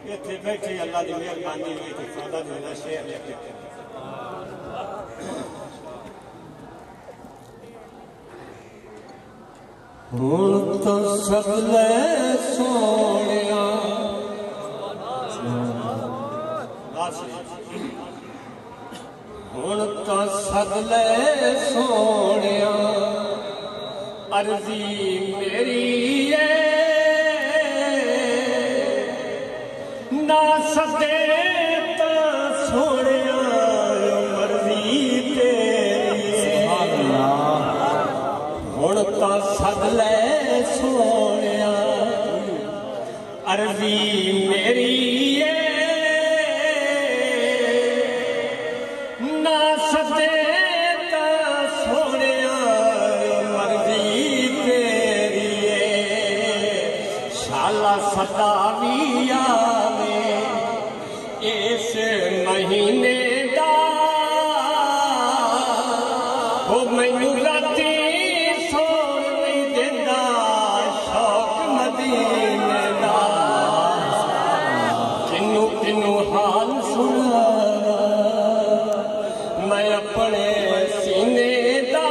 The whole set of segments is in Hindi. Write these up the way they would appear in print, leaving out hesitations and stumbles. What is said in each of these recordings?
इतने बैठे अल्लाह की मेहरबानी हुई तो फायदा देना शेर लेके हुण तो सगले सोनिया हुण तो सगले सोनिया अर्जी मेरी है ना सदे तो सोनिया मर्जी तेरी हुण तो सगले सोनिया अर्जी मेरी है ना सदे तो सोनिया मर्जी तेरी शाला सदा भी आवे इस महीने दा वो मैनू राती सोन नहीं देंदा शौक मदीने दा किन्नू किन्नू हाल सुना मैं अपने सीने दा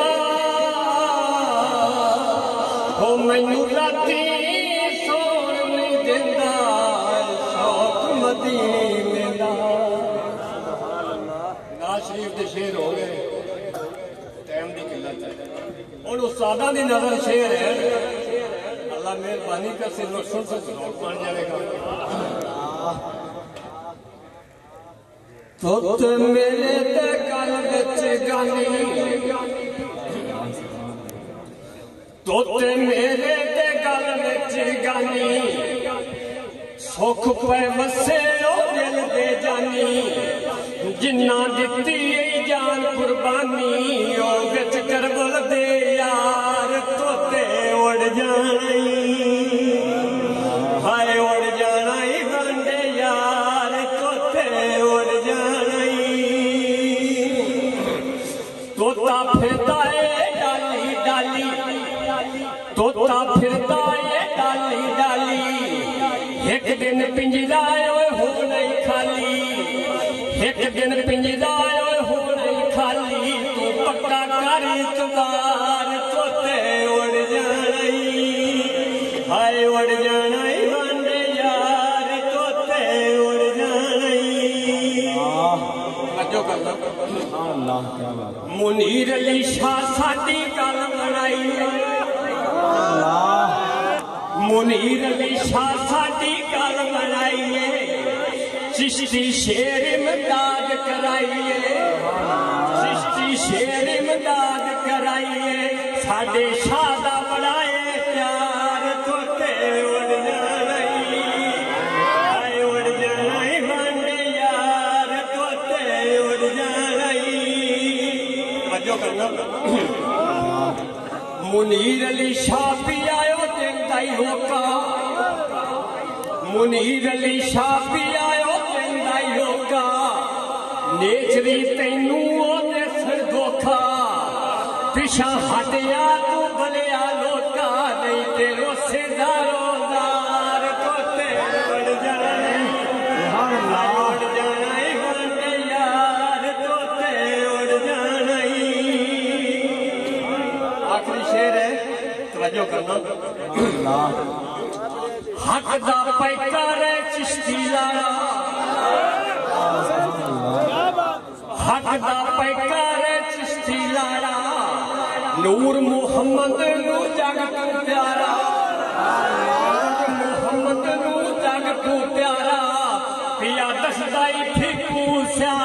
वो मैनू राती सोन नहीं देंदा शौक मदीने दा नाज़ शरीफ के शेर हो गए टाइम की किल्लत है और उस्तादा की नजर शेर है अल्लाह मेहरबानी कर सिर सुन बन जाएगा तो मेरे ते गल विच गानी तो मेरे ते गल विच गानी सुख पे वसे ओ दिल दे जानी जिन्ना दिती जान कुर्बानी ओ विच करबल दे यार तोते उड़ जानी हाय उड़ जाना ही बंदे यार तोते उड़ जानी तोता फिरदा है डाली डाली तोता फिरदा है डाली डाली एक दिन पिंजरा हो नहीं खाली एक दिन पिंजरा हो नहीं खाली तू पक्का कर इतबार तोते उड़ जानी हाय उड़ जाना ही बंदे यार तोते उड़ जानी मुनीर अली शाह साडी गल बनाई मुनीर अली शाह साडी गल बनाइए चिश्ती शेर इमदाद कराइए चिश्ती शेर इमदाद कराइए साडे शाह दा बड़ाए प्यार तोते उड़ जानी हाय उड़ जाना ही बंदे यार तोते उड़ जानी मजो करना मुनीर अली शाह भी आयो देंदा ही होका मुनीर अली शाह भी आयो देंदा ही होका नेचरी तैनू ओदे सिर धोखा पिछा हटिया तू भलिया लोका नहीं ते रोसे दा रोज़ार तोते उड़ जाने उड़ जाना ही बंदे यार तोते उड़ जाना ही आखिरी शेर है तवज्जो करना हक दा पैकार चिश्ती लाड़ा हक दा पैकार चिश्ती लाड़ा नूर मुहम्मद नू जग तू प्यारा मुहम्मद नू जग तू प्यारा पिया दसदा ही फिकू स्या